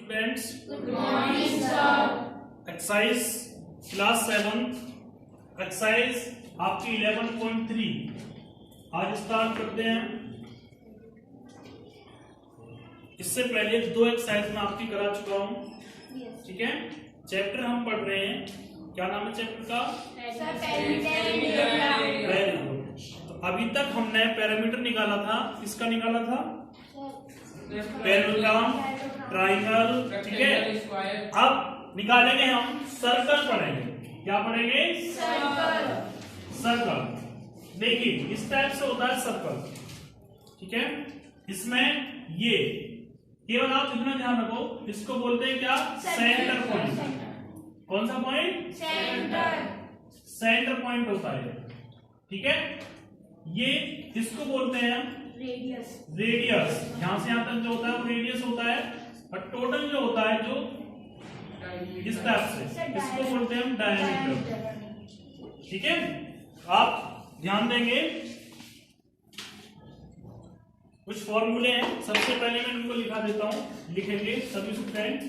Students. Good morning sir. Exercise class 7 exercise आपकी 11.3 आज start करते हैं। इससे पहले 2 एक्सरसाइज में आपकी करा चुका हूं, ठीक है। चैप्टर हम पढ़ रहे हैं, क्या नाम है चैप्टर का? Very good. तो अभी तक हमने पैरामीटर निकाला था, किसका निकाला था? पैरेललोग्राम, ट्राइंगल, ठीक है। अब निकालेंगे हम सर्कल पढ़ेंगे। क्या पढ़ेंगे? सर्कल। देखिए इस टाइप से होता है सर्कल, ठीक है। इसमें ये केवल आप इतना ध्यान रखो, इसको बोलते हैं क्या? Centre point. कौन सा पॉइंट? सेंटर पॉइंट होता है, ठीक है। ये इसको बोलते हैं रेडियस। यहां से यहां तक जो होता है वो रेडियस होता है, और टोटल जो होता है जो इस टाइप से, इसको बोलते हैं हम डायमीटर, ठीक है। आप ध्यान देंगे, कुछ फॉर्मूले हैं। सबसे पहले मैं उनको लिखा देता हूं, लिखेंगे सभी student.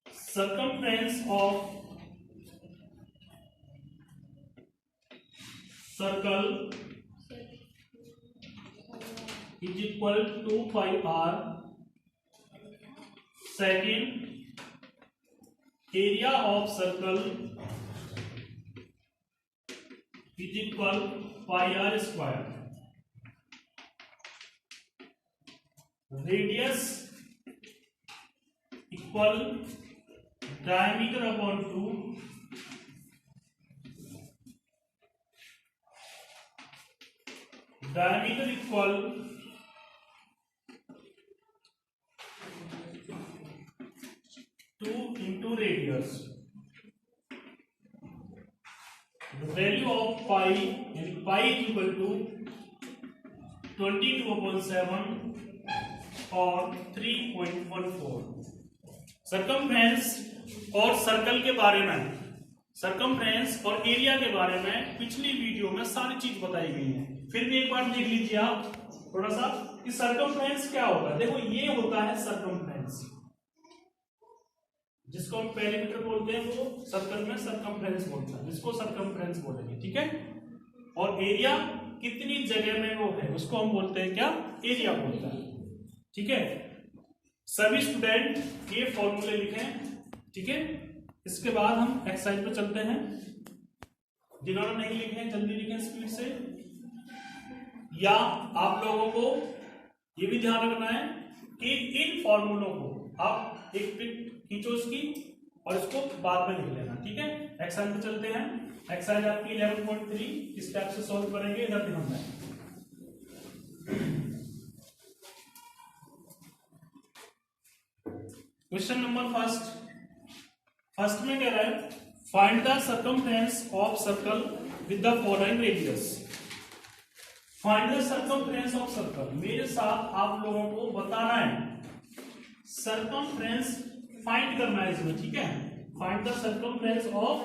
Circumference of circle is equal to pi r. Second, area of circle is equal pi r square. Radius equal diameter upon 2. Diameter equal 2 into radius. The value of pi is equal to 22/7 और 3.14। Circumference और circle के बारे में, circumference और area के बारे में पिछली वीडियो में सारी चीज बताई गई है। फिर भी एक बार देख लीजिए आप थोड़ा सा कि सर्कमफ्रेंस क्या होता है। देखो ये होता है सर्कमफ्रेंस, जिसको हम पेरीमीटर बोलते हैं वो सर्कल में सर्कमफ्रेंस बोलता है, जिसको सर्कमफ्रेंस बोलेंगे, ठीक है। और एरिया कितनी जगह में वो है उसको हम बोलते हैं क्या? एरिया बोलता है, ठीक है। सभी स्टूडेंट ये फॉर्मूले लिखें, ठीक है। इसके बाद हम एक्सरसाइज पे चलते हैं। जिन्होंने नहीं लिखे जल्दी लिखें स्पीड से। या आप लोगों को ये भी ध्यान रखना है कि इन फॉर्मूलों को आप एक पिक खींचो इसकी और इसको बाद में लिख लेना, ठीक है। एक्सरसाइज पे चलते हैं। एक्सरसाइज आपकी 11.3 इस टाइप से सॉल्व करेंगे, इधर ध्यान दें। क्वेश्चन नंबर फर्स्ट में कह रहा है find the circumference of circle with the following radius. Find the circumference of circle, मेरे साथ आप लोगों को बताना है सर्कमफ्रेंस फाइंड करना है इसमें, ठीक है। Find the circumference of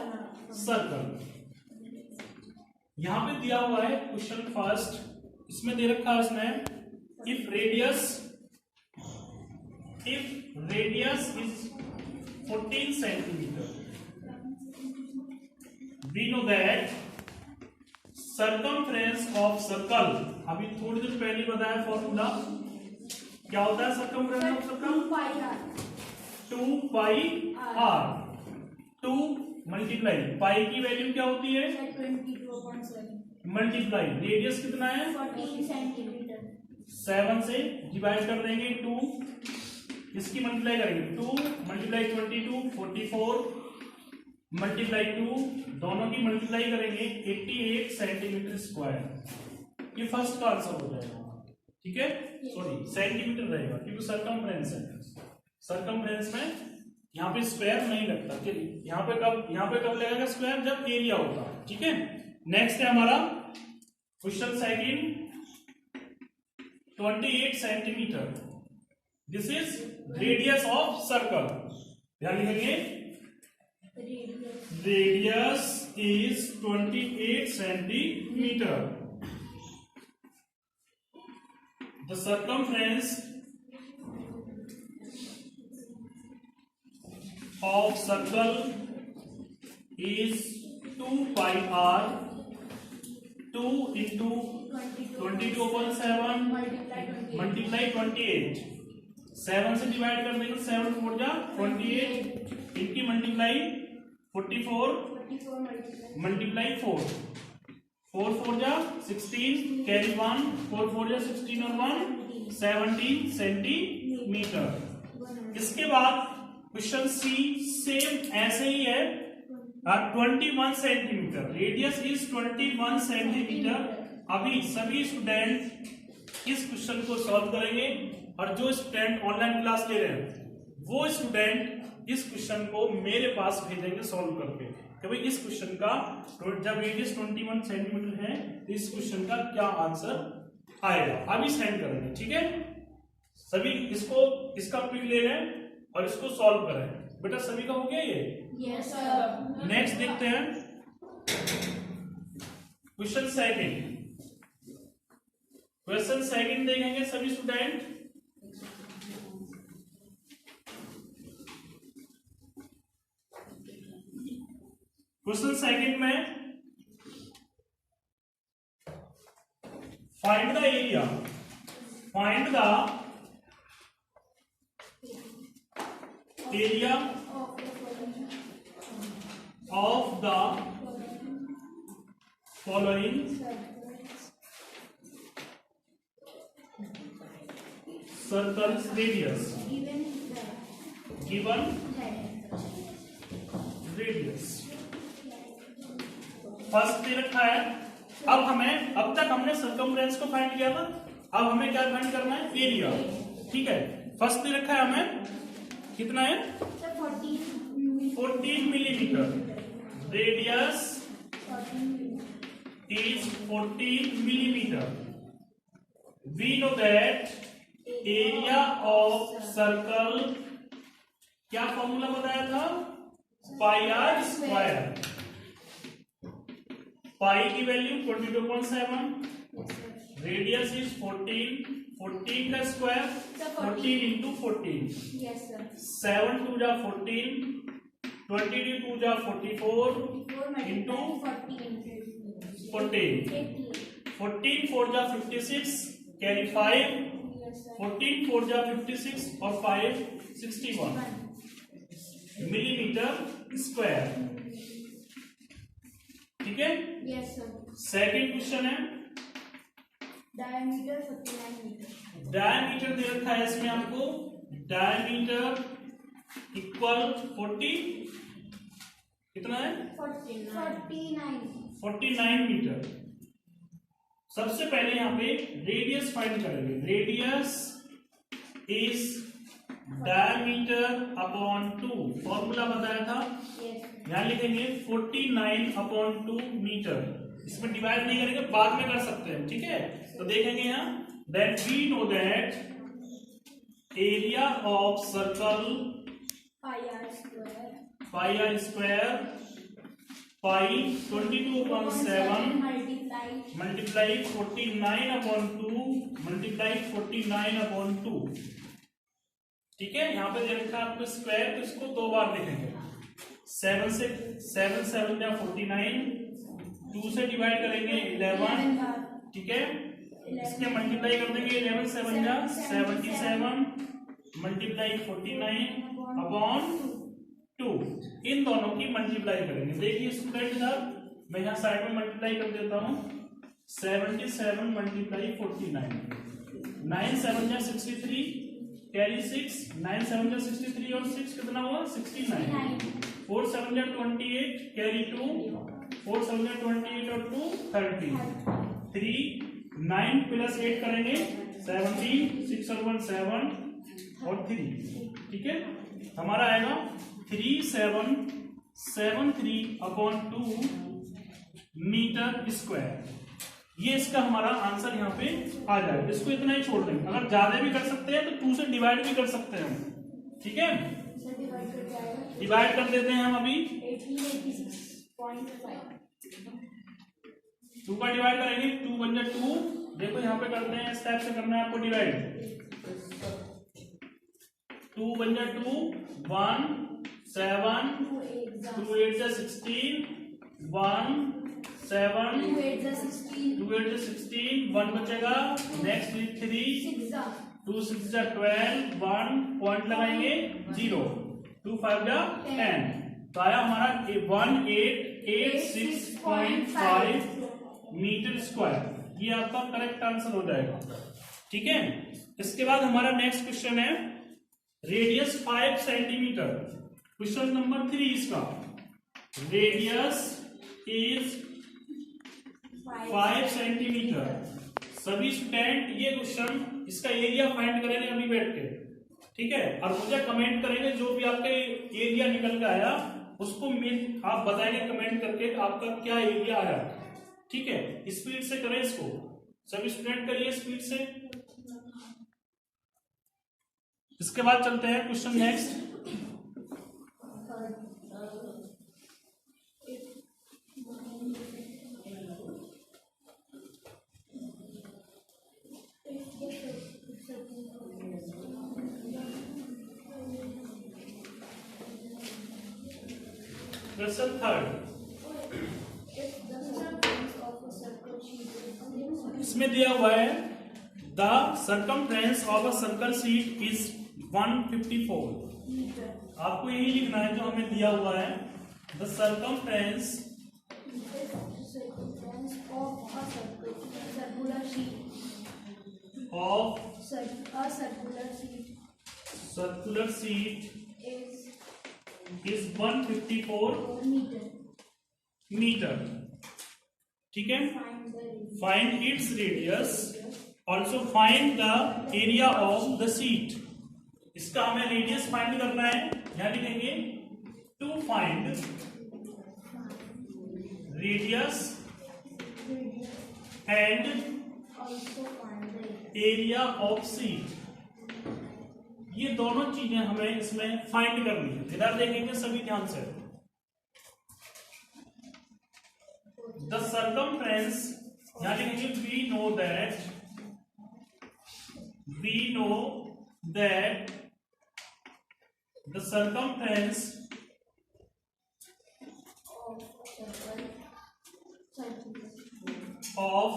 circle. यहां पे दिया हुआ है क्वेश्चन फर्स्ट, इसमें दे रखा है इसमें if radius is 14 centimetre, we know that circumference of circle. अभी थोड़ी देर पहले बताया फॉर्मूला क्या होता है circumference of circle? 2 pi r। 2 multiply pi की वैल्यू क्या होती है? 22.7 मल्टीप्लाई रेडियस कितना है? 14 सेंटीमीटर। 7 से डिवाइड कर देंगे 2, इसकी मल्टीप्लाई करेंगे 2 मल्टीप्लाई 22 44 मल्टीप्लाई 2, दोनों की मल्टीप्लाई करेंगे 88 सेंटीमीटर स्क्वायर। ये फर्स्ट का आंसर हो जाएगा, ठीक है। सॉरी सेंटीमीटर रहेगा क्योंकि सर्कमफ्रेंस है। सर्कमफ्रेंस में यहाँ पे स्क्वायर नहीं लगता, यहाँ पे कब लगेगा स्क्वायर? जब एरिया होता है, ठीक है। नेक्स्ट है हमारा question second, 28 centimetre, this is radius of circle. ध्यान लिखेंगे radius is 28 centimeter. The circumference of circle is 2 pi r. 2 into 22 upon 7 multiply 28. 7 से डिवाइड कर देंगे, 7 4 जा 28, इनकी मल्टीप्लाई 44 मल्टीप्लाई 4, 4 4 जा 16, कैरी 1, 4 4 जा 16 और 1 17 सेंटीमीटर। इसके बाद क्वेश्चन सी सेम ऐसे ही है, 21 सेंटीमीटर, रेडियस इज 21 सेंटीमीटर। अभी सभी स्टूडेंट इस क्वेश्चन को सॉल्व करेंगे और जो स्टूडेंट ऑनलाइन क्लास ले रहे हैं वो स्टूडेंट इस क्वेश्चन को मेरे पास भेजेंगे सॉल्व करके कि भाई इस क्वेश्चन का जब रेडियस 21 सेंटीमीटर है तो इस क्वेश्चन का क्या आंसर आएगा, अभी सेंड करेंगे। ठीक है, सभी इसका पिक ले रहे हैं और इसको सॉल्व करें। बेटा सभी का हो गया ये? Yes sir. नेक्स्ट देखते हैं क्वेश्चन सेकंड। क्वेश्चन सेकंड देखेंगे सभी स्टूडेंट। क्वेश्चन सेकंड में find the area, find the area of the following circles radius, given radius। First दे रखा है। अब तक हमने सर्कमफ्रेंस को फाइंड किया था, अब हमें क्या फाइंड करना है? एरिया। ठीक है, फर्स्ट दे रखा है हमें कितना है? 14 millimetre. Radius is 14 millimeter. We know that area of circle, क्या फॉर्मूला बताया था? पाई आर स्क्वायर। पाई की वैल्यू 22.7, रेडियस इज 14, 14 का स्क्वायर 14 इंटू 14, 7 2 जा 14, 22 जा 44 इंटू 14, 14 4 जा 56, कैरी 5, 14 4 जा 56 और 5 61 मिलीमीटर स्क्वायर। ठीक है, यस सर। सेकंड क्वेश्चन है डायमीटर 49 मीटर। डायमीटर दे रखा है इसमें आपको, डायमीटर इक्वल 40 कितना है? 49 मीटर। सबसे पहले यहाँ पे रेडियस फाइंड करेंगे। Radius is diameter upon 2, formula बताया था, यहाँ लिखेंगे 49/2 मीटर। इसमें डिवाइड नहीं करेंगे, बाद में कर सकते हैं। ठीक है, तो देखेंगे यहाँ that we know that area of circle pi r square, pi 22.7 multiply 49/2 multiply 49/2। ठीक है, यहाँ पे दे रखा है आपको स्क्वायर, तो इसको दो बार लिखेंगे। 7 7 या 49, 2 से डिवाइड करेंगे 11। ठीक है, इसके मल्टीप्लाई कर देंगे 11 7 या 77 मल्टीप्लाई 49/2। इन दोनों की मल्टीप्लाई करेंगे। देखिए स्टूडेंट इधर मैं यहाँ साइड में मल्टीप्लाई कर देता हूँ। 77 मल्टीप्लाई 49, 9 7 या 63, कैरी 6, 9 7 या 63 और 6 कितना हुआ? 69, 4 7 या 28, कैरी 2, 4 7 या 28 और 2 30, 3 9 प्लस 8 करेंगे 17, 6 और 1 7 और 3। ठीक है, हमारा आएगा 3773/2 मीटर स्क्वायर। ये इसका हमारा आंसर यहाँ पे आ जाएगा। इसको इतना ही छोड़ देंगे, अगर ज्यादा भी कर सकते हैं तो 2 से डिवाइड भी कर सकते हैं हम। ठीक है, डिवाइड कर देते हैं हम अभी। 2 का डिवाइड करेंगे, 2 1 जा 2। देखो यहाँ पे करते हैं, इस टाइप से करना है आपको डिवाइड। 2 1 जा 2, 1 7 2 8 2 8 जा 16 1 7 2 8 16 2 8 जा 16 1 बचेगा नेक्स्ट 3 6 2 6 जा 12 1 पॉइंट लगाएंगे 0 2 5 जा 10 तो आया हमारा 1886.5 मीटर स्क्वायर। ये आपका करेक्ट आंसर हो जाएगा। ठीक है, इसके बाद हमारा नेक्स्ट क्वेश्चन है रेडियस 5 सेंटीमीटर। क्वेश्चन नंबर 3 इसका रेडियस इज 5 सेंटीमीटर। सभी स्टूडेंट ये क्वेश्चन इसका एरिया फाइंड करेंगे अभी बैठ के। ठीक है, और मुझे कमेंट करेंगे जो भी आपका एरिया निकल के आया उसको आप बताएंगे कमेंट करके आपका क्या एरिया आया। ठीक है, स्पीड से करें इसको, सभी स्टूडेंट करिए स्पीड से। इसके बाद चलते हैं क्वेश्चन नेक्स्ट। क्वेश्चन थर्ड, इसमें दिया हुआ है the circumference of a circle sheet is 154। आपको यही लिखना है जो हमें दिया हुआ है। The circumference of circular sheet is 154 metre. ठीक है, find its radius, also find the area of the sheet. इसका हमें रेडियस फाइंड करना है, यहां लिखेंगे to find radius and area of sheet. ये दोनों चीजें हमें इसमें फाइंड करनी है। इधर देखेंगे सभी ध्यान से। द सर्कमफ्रेंस, यहां लिखेंगे we know that the circumference of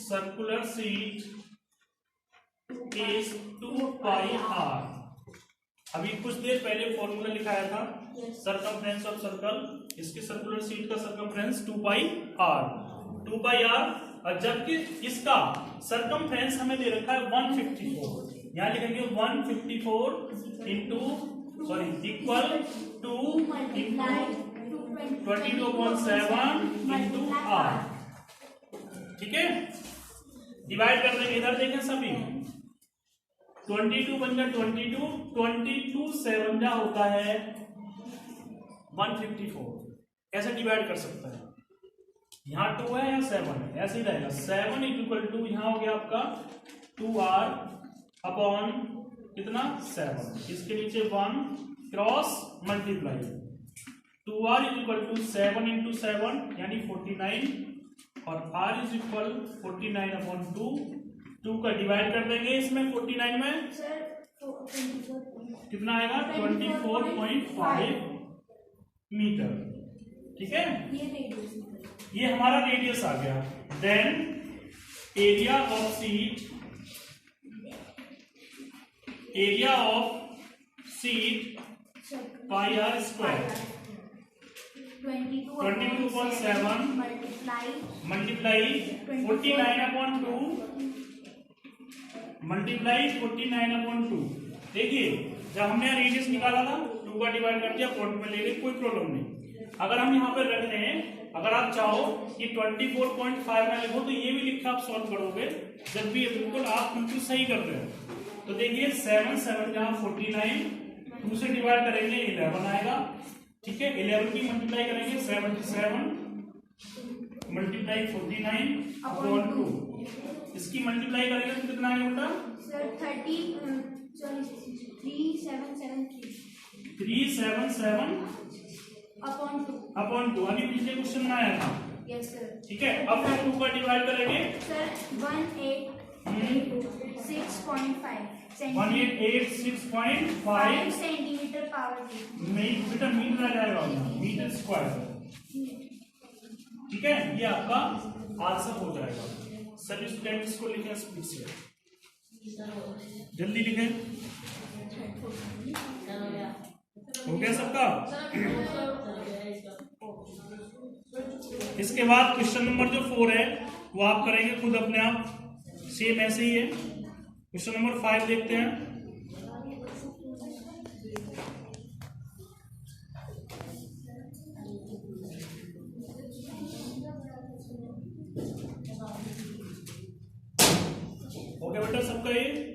circular sheet is 2 pi r. अभी कुछ देर पहले फॉर्मूला लिखाया था सर्कमफ्रेंस ऑफ सर्कल, इसकी सर्कुलर शीट का सर्कमफ्रेंस 2 पाई आर। और जबकि इसका सर्कमफ्रेंस हमें दे रखा है 154। यहां लिखेंगे 154 इक्वल टू 22.7 इंटू आर। ठीक है, डिवाइड कर देंगे। इधर देखें सभी 22 बन गया 22 7 जा होता है 154। ऐसे डिवाइड कर सकता है। यहाँ 2 है या 7 है, ऐसे ही रहेगा। 7 इक्वल टू यहाँ हो गया आपका 2r अपॉन कितना 7, इसके नीचे 1 cross multiply 2r equal to 7 into 7 यानी 49 और r इज इक्वल 49 अपॉन 2 का डिवाइड कर देंगे इसमें 49 में कितना आएगा 24.5 मीटर। ठीक है, ये हमारा रेडियस आ गया। Then area of sheet pi r square 22.7 multiply 49/2 multiply 49/2। देखिए जब हमने रेडियस निकाला था 2 का डिवाइड कर दिया, पॉइंट में ले गए, कोई प्रॉब्लम नहीं। अगर हम यहाँ पर रख रहे हैं, अगर आप चाहो कि 24.5 में लिखो तो ये भी लिख के आप सॉल्व करोगे। जब भी बिल्कुल आप बिल्कुल सही कर रहे हो तो देखिए 7 जहाँ 49 2 से डिवाइड करेंगे 11 आएगा। ठीक है, 11 की मल्टीप्लाई करेंगे 77 मल्टीप्लाई 49 अपॉन 2। इसकी मल्टीप्लाई करेंगे तो कितना आएगा बेटा 377 अपॉन 2 अभी पिछले क्वेश्चन में आया था। Yes sir. ठीक है, अब हम 2 का डिवाइड करेंगे सर 186.5 1886.5 सेंटीमीटर पावर बेटा मीटर आ जाएगा, मीटर स्क्वायर। ठीक है, ये आपका आंसर हो जाएगा। सभी स्टूडेंट इसको लिखें स्पीड से, जल्दी लिखें। हो गया सबका? इसके बाद क्वेश्चन नंबर जो 4 है वो आप करेंगे खुद अपने आप, सेम ऐसे ही है। क्वेश्चन नंबर 5 देखते हैं। ओके बेटा सबका ये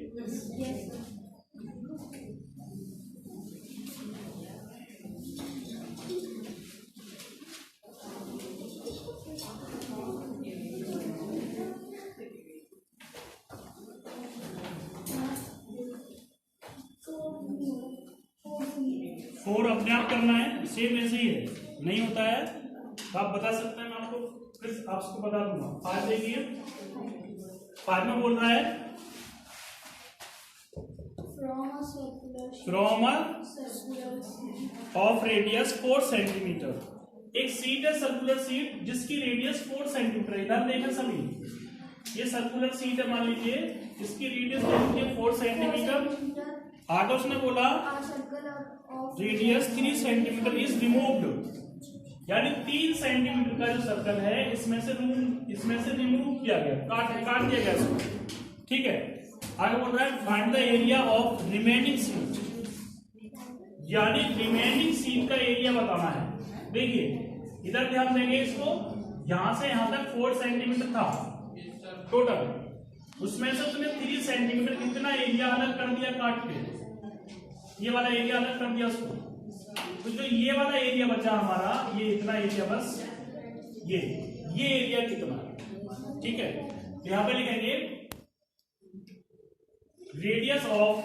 फोर अपने आप करना है, सेम ऐसे ही है। नहीं होता है तो आप बता सकते हैं, मैं आपको फिर आपको बता दूंगा। 5 देखिए, 5 में बोल रहा है फ्रॉम ऑफ रेडियस 4 सेंटीमीटर। एक सीट है सर्कुलर सीट जिसकी रेडियस 4 सेंटीमीटर। इधर देखें सभी, ये सर्कुलर सीट है, मान लीजिए इसकी रेडियस देखिए 4 सेंटीमीटर। आगे उसने बोला रेडियस 3 सेंटीमीटर इज रिमूव्ड, यानी 3 सेंटीमीटर का जो सर्कल है इसमें से रिमूव किया गया, काट दिया गया इसको। ठीक है, आगे बोल रहा है find the area of remaining seat, यानी रिमेनिंग सीट का एरिया बताना है। देखिए इधर ध्यान देंगे, इसको यहां से यहां तक 4 सेंटीमीटर था टोटल, उसमें से उसने 3 सेंटीमीटर कितना एरिया अलग कर दिया काट के, ये वाला एरिया अलग कर दिया उसको। तो जो ये वाला एरिया बचा हमारा, ये इतना एरिया, बस ये एरिया कितना, ठीक है। तो यहां पे लिखेंगे रेडियस ऑफ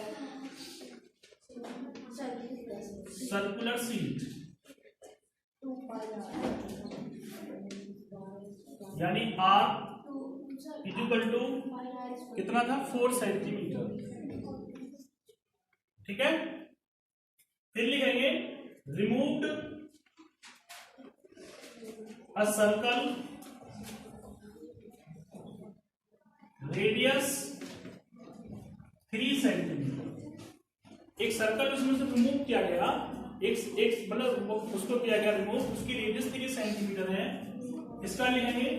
सर्कुलर सीट, यानी R इक्वल टू कितना था 4 सेंटीमीटर। ठीक है, फिर लिखेंगे removed a circle radius 3 centimetre. एक सर्कल उसमें से रिमूव किया गया, एक मतलब उसको किया गया रिमूव, उसकी रेडियस 3 सेंटीमीटर है। इसका लिखेंगे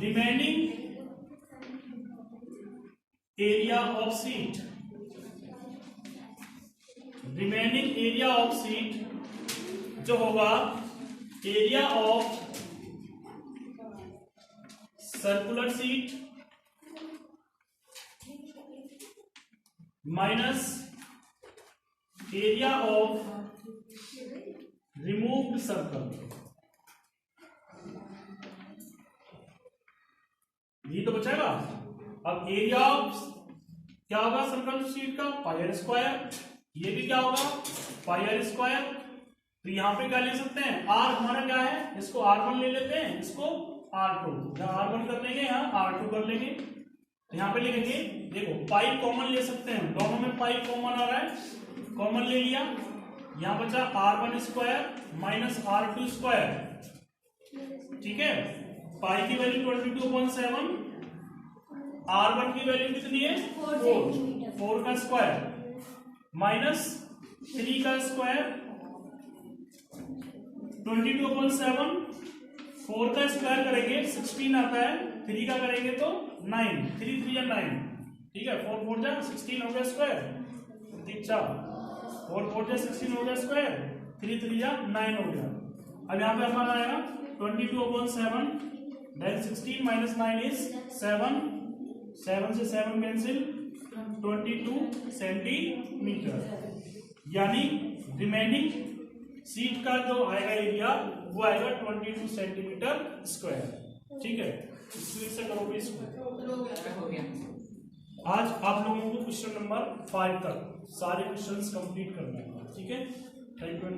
remaining area of seat, remaining area of seat जो होगा area of circular seat minus area of removed circle. ये तो बचेगा। अब एरिया ऑफ क्या होगा सर्कल सीट का, पाई आर स्क्वायर। ये भी क्या होगा, पाई आर स्क्वायर। तो यहां पे क्या ले सकते हैं, आर हमारा क्या है, इसको R1 ले लेते हैं, इसको R2। यहां R1 कर लेंगे, यहाँ R2 कर लेंगे। तो यहाँ पे लिखेंगे, देखो पाई कॉमन ले सकते हैं, दोनों में पाई कॉमन आ रहा है, कॉमन ले लिया। यहां बचा R1 square minus R2 square. ठीक है, पाई की वैल्यू 22/7, R1 की वैल्यू कितनी है 4 का स्क्वायर माइनस 3 का स्क्वायर 22/7, 4 का स्क्वायर करेंगे 16 आता है, 3 का करेंगे तो 9, 3 3 या 9। ठीक है, 4 4 जा 16 हो गया स्क्वायर, 4 4 जा 16 हो गया स्क्वायर, 3 3 जा 9 हो गया। अब यहाँ पे हमारा आएगा 22/7, then 16 minus 9 is 7, 7 से 7 कैंसिल, 22 सेंटीमीटर। यानी रिमेनिंग सीट का जो आएगा एरिया वो आएगा 22 सेंटीमीटर स्क्वायर। ठीक है, इससे करोगे इसको। आज आप लोगों को क्वेश्चन नंबर 5 तक सारे क्वेश्चंस कंप्लीट करना है। ठीक है, थैंक यू।